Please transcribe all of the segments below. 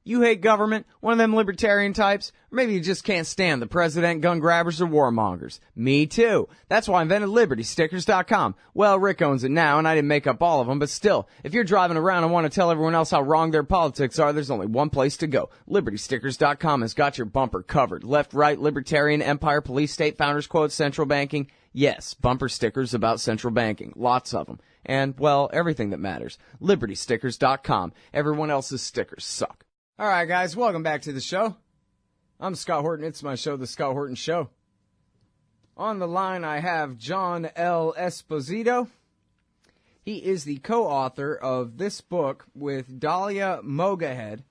You hate government, one of them libertarian types, or maybe you just can't stand the president, gun grabbers, or warmongers. Me too. That's why I invented LibertyStickers.com. Well, Rick owns it now, and I didn't make up all of them, but still, if you're driving around and want to tell everyone else how wrong their politics are, there's only one place to go. LibertyStickers.com has got your bumper covered. Left, right, libertarian, empire, police, state, founders quotes, central banking. Yes, bumper stickers about central banking. Lots of them. And, well, everything that matters. LibertyStickers.com. Everyone else's stickers suck. All right, guys, welcome back to the show. I'm Scott Horton. It's my show, The Scott Horton Show. On the line, I have John L. Esposito. He is the co-author of this book with Dalia Mogahed.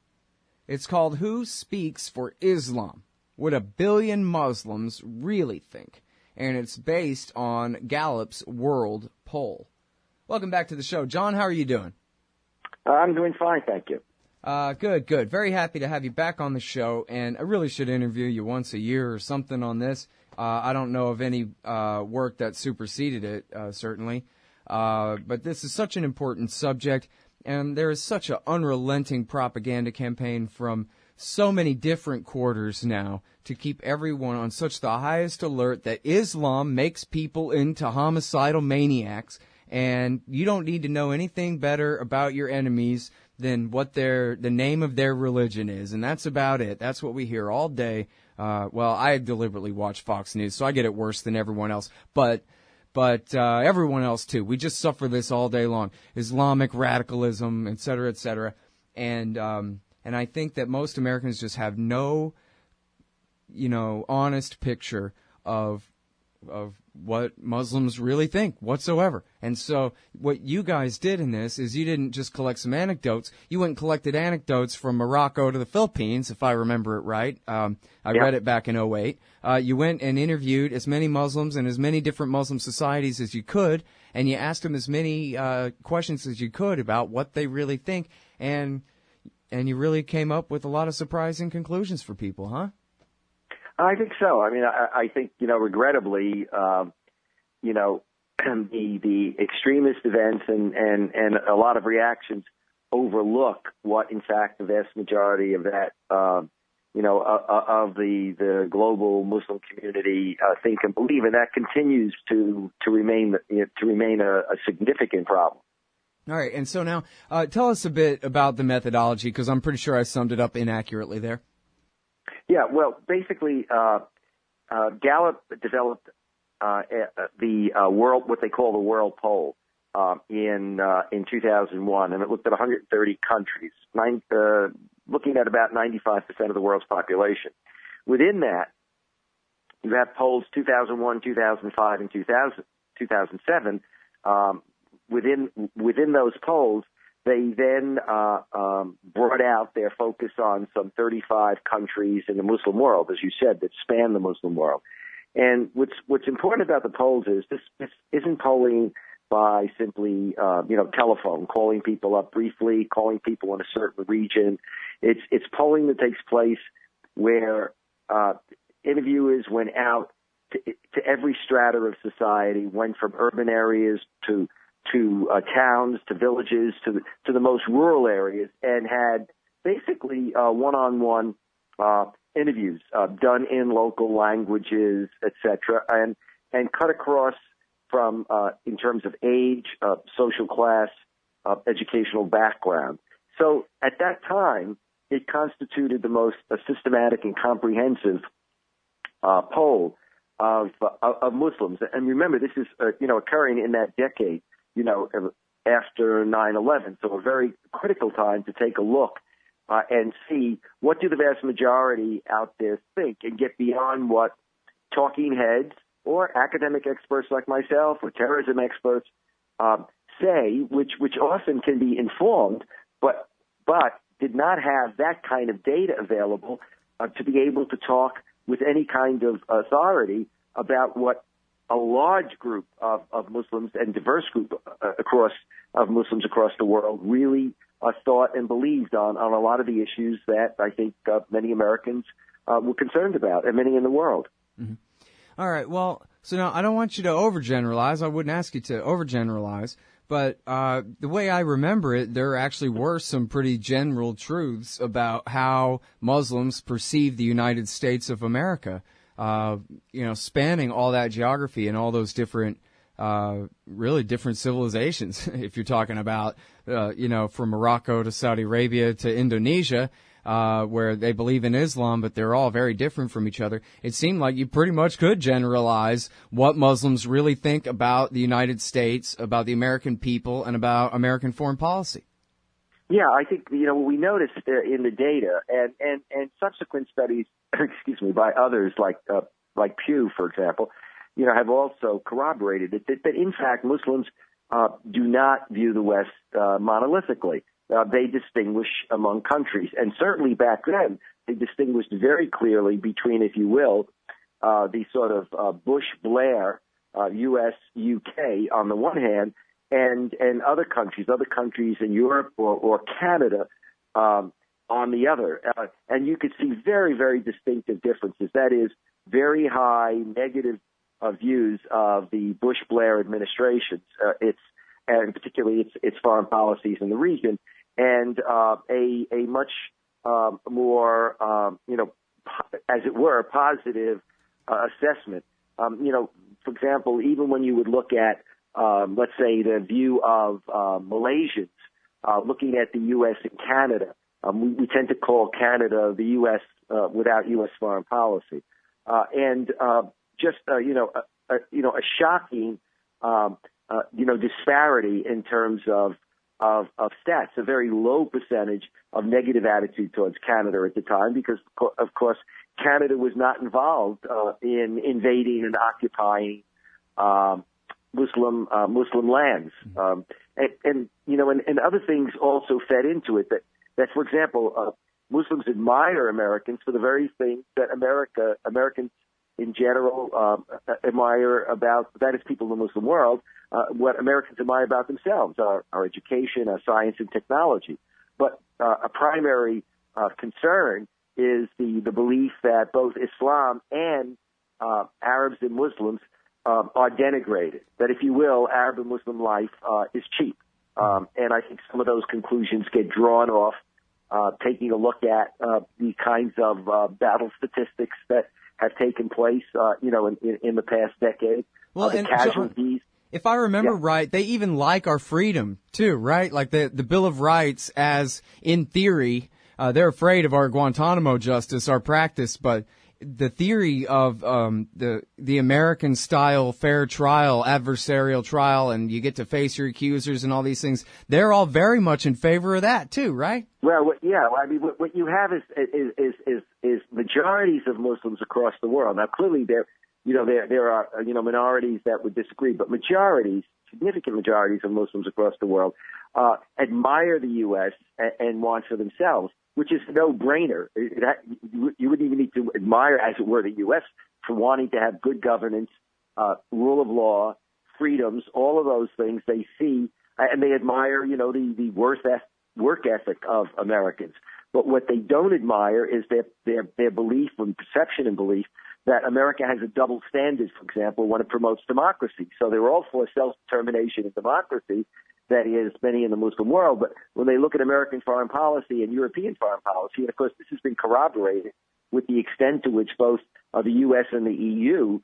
It's called Who Speaks for Islam? What a Billion Muslims Really Think. And it's based on Gallup's World Poll. Welcome back to the show. John, how are you doing? I'm doing fine, thank you. Good. Very happy to have you back on the show, and I really should interview you once a year or something on this. I don't know of any work that superseded it, certainly. But this is such an important subject, and there is such an unrelenting propaganda campaign from so many different quarters now to keep everyone on such the highest alert that Islam makes people into homicidal maniacs, and you don't need to know anything better about your enemies than what the name of their religion is, and that's about it. That's what we hear all day. Well, I deliberately watch Fox News, so I get it worse than everyone else, but everyone else too. We just suffer this all day long. Islamic radicalism, et cetera, and I think that most Americans just have no, honest picture of what Muslims really think whatsoever. And so what you guys did in this is you didn't just collect some anecdotes. You went and collected anecdotes from Morocco to the Philippines, if I remember it right. I read it back in '08. You went and interviewed as many Muslims and as many different Muslim societies as you could, and you asked them as many questions as you could about what they really think, and you really came up with a lot of surprising conclusions for people, huh? I think so. I mean, I think, regrettably, the extremist events and a lot of reactions overlook what, in fact, the vast majority of that, of the global Muslim community think and believe, and that continues to remain a significant problem. All right, and so now tell us a bit about the methodology, because I'm pretty sure I summed it up inaccurately there. Yeah, well, basically, Gallup developed the world, what they call the World Poll, in 2001, and it looked at 130 countries, looking at about 95% of the world's population. Within that, you have polls 2001, 2005, and 2007. Within those polls, they then brought out their focus on some 35 countries in the Muslim world, as you said, that span the Muslim world. And what's important about the polls is this isn't polling by simply telephone, calling people up briefly, calling people in a certain region. It's polling that takes place where interviewers went out to every strata of society, went from urban areas to towns, to villages, to the most rural areas, and had basically one-on-one interviews done in local languages, etc., and cut across from in terms of age, social class, educational background. So at that time, it constituted the most systematic and comprehensive poll of Muslims. And remember, this is occurring in that decade, after 9/11, so a very critical time to take a look and see what do the vast majority out there think, and get beyond what talking heads or academic experts like myself or terrorism experts say, which often can be informed, but did not have that kind of data available to be able to talk with any kind of authority about what a large group of Muslims and diverse group of Muslims across the world really thought and believed on a lot of the issues that I think many Americans were concerned about, and many in the world. Mm-hmm. All right. Well, so now I don't want you to overgeneralize. I wouldn't ask you to overgeneralize, But the way I remember it, there actually were some pretty general truths about how Muslims perceive the United States of America, spanning all that geography and all those different, really different civilizations. If you're talking about, from Morocco to Saudi Arabia to Indonesia, where they believe in Islam, but they're all very different from each other. It seemed like you pretty much could generalize what Muslims really think about the United States, about the American people, and about American foreign policy. Yeah, I think, what we noticed in the data and subsequent studies, by others like Pew, for example, have also corroborated it, that in fact Muslims do not view the West monolithically. They distinguish among countries. And certainly back then, they distinguished very clearly between, if you will, the sort of Bush-Blair, U.S., U.K. on the one hand, and other countries in Europe or Canada on the other. And you could see very, very distinctive differences. That is, very high negative views of the Bush-Blair administrations, and particularly its foreign policies in the region, and a much more, as it were, positive assessment. For example, even when you would look at, let's say, the view of Malaysians, looking at the U.S. and Canada, we tend to call Canada the U.S. Without U.S. foreign policy, and just a shocking disparity in terms of stats, a very low percentage of negative attitude towards Canada at the time, because, of course, Canada was not involved in invading and occupying Muslim lands. And other things also fed into it, that for example, Muslims admire Americans for the very things that Americans in general admire about, that is, people in the Muslim world, what Americans admire about themselves, our education, our science and technology. But a primary concern is the belief that both Islam and Arabs and Muslims are denigrated, that, if you will, Arab and Muslim life is cheap. And I think some of those conclusions get drawn off taking a look at the kinds of battle statistics that have taken place, in the past decade. Well, the and casualties. If I remember right, they even like our freedom too, right? Like the Bill of Rights, as in theory, they're afraid of our Guantanamo justice, our practice, but the theory of the American style fair trial, adversarial trial, and you get to face your accusers and all these things, they're all very much in favor of that too, right? Well, yeah. I mean, what you have is majorities of Muslims across the world. Now, clearly, there are minorities that would disagree, but majorities, significant majorities of Muslims across the world, admire the U.S. and want for themselves, which is a no-brainer. You wouldn't even need to admire, as it were, the U.S. for wanting to have good governance, rule of law, freedoms, all of those things they see, and they admire, the work ethic of Americans. But what they don't admire is their belief and perception and belief that America has a double standard, for example, when it promotes democracy. So they're all for self-determination and democracy, that is, many in the Muslim world. But when they look at American foreign policy and European foreign policy, and of course this has been corroborated with the extent to which both the U.S. and the EU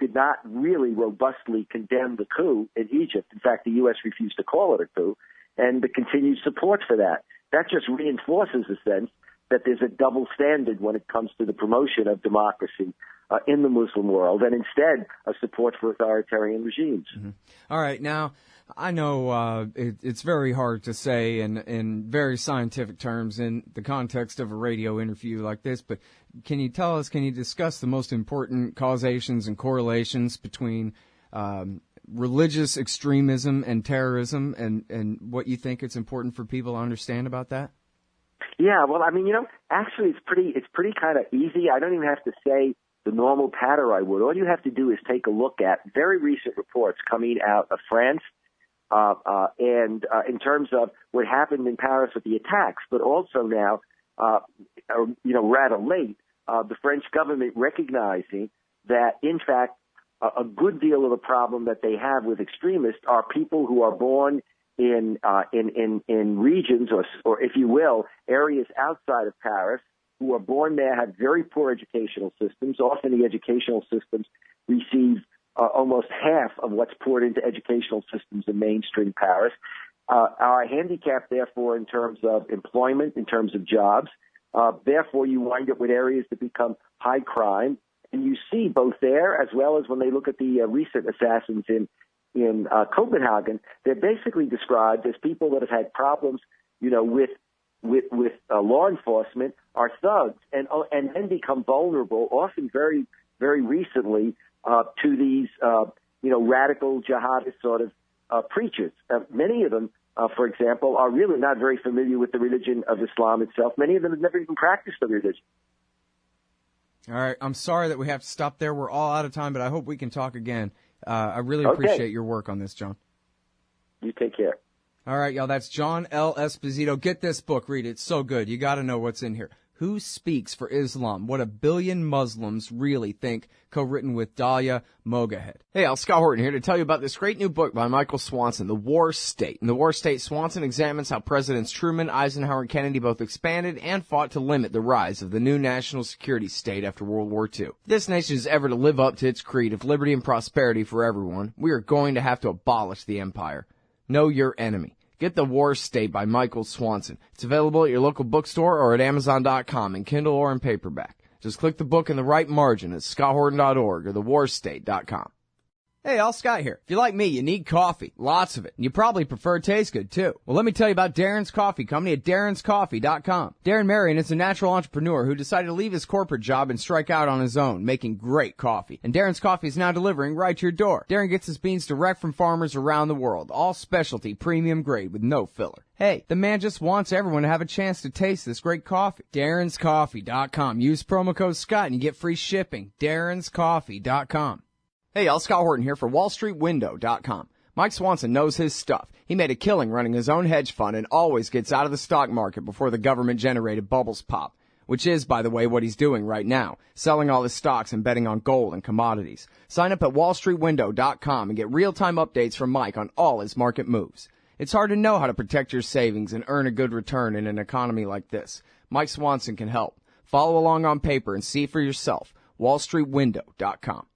did not really robustly condemn the coup in Egypt. In fact, the U.S. refused to call it a coup, and the continued support for that. That just reinforces the sense that there's a double standard when it comes to the promotion of democracy in the Muslim world, and instead a support for authoritarian regimes. Mm-hmm. All right. Now, I know it's very hard to say in very scientific terms in the context of a radio interview like this, but can you discuss the most important causations and correlations between religious extremism and terrorism, and what you think it's important for people to understand about that? Yeah, well, I mean, actually it's pretty kind of easy. I don't even have to say the normal patter I would. All you have to do is take a look at very recent reports coming out of France, and in terms of what happened in Paris with the attacks, but also now, rather late, the French government recognizing that, in fact, a good deal of the problem that they have with extremists are people who are born in regions or if you will, areas outside of Paris, who are born there, have very poor educational systems. Often the educational systems receive almost half of what's poured into educational systems in mainstream Paris. Are handicapped, therefore, in terms of employment, in terms of jobs. Therefore, you wind up with areas that become high crime. And you see both there as well as when they look at the recent assassins in Copenhagen, they're basically described as people that have had problems, with law enforcement, are thugs, and then become vulnerable, often very, very recently, to these, radical jihadist sort of preachers. Many of them, for example, are really not very familiar with the religion of Islam itself. Many of them have never even practiced the religion. All right. I'm sorry that we have to stop there. We're all out of time, but I hope we can talk again. I really appreciate your work on this, John. You take care. All right, y'all. That's John L. Esposito. Get this book. Read it. It's so good. You got to know what's in here. Who Speaks for Islam? What a Billion Muslims Really Think, co-written with Dahlia Mogahed. Hey, Scott Horton here to tell you about this great new book by Michael Swanson, The War State. In The War State, Swanson examines how Presidents Truman, Eisenhower, and Kennedy both expanded and fought to limit the rise of the new national security state after World War II. If this nation is ever to live up to its creed of liberty and prosperity for everyone, we are going to have to abolish the empire. Know your enemy. Get The War State by Michael Swanson. It's available at your local bookstore or at Amazon.com in Kindle or in paperback. Just click the book in the right margin at scotthorton.org or thewarstate.com. Hey, Scott here. If you're like me, you need coffee. Lots of it. And you probably prefer it tastes good, too. Well, let me tell you about Darren's Coffee Company at darrenscoffee.com. Darren Marion is a natural entrepreneur who decided to leave his corporate job and strike out on his own, making great coffee. And Darren's Coffee is now delivering right to your door. Darren gets his beans direct from farmers around the world, all specialty, premium grade with no filler. Hey, the man just wants everyone to have a chance to taste this great coffee. darrenscoffee.com. Use promo code Scott and you get free shipping. darrenscoffee.com. Hey, Scott Horton here for WallStreetWindow.com. Mike Swanson knows his stuff. He made a killing running his own hedge fund and always gets out of the stock market before the government-generated bubbles pop, which is, by the way, what he's doing right now, selling all his stocks and betting on gold and commodities. Sign up at WallStreetWindow.com and get real-time updates from Mike on all his market moves. It's hard to know how to protect your savings and earn a good return in an economy like this. Mike Swanson can help. Follow along on paper and see for yourself. WallStreetWindow.com.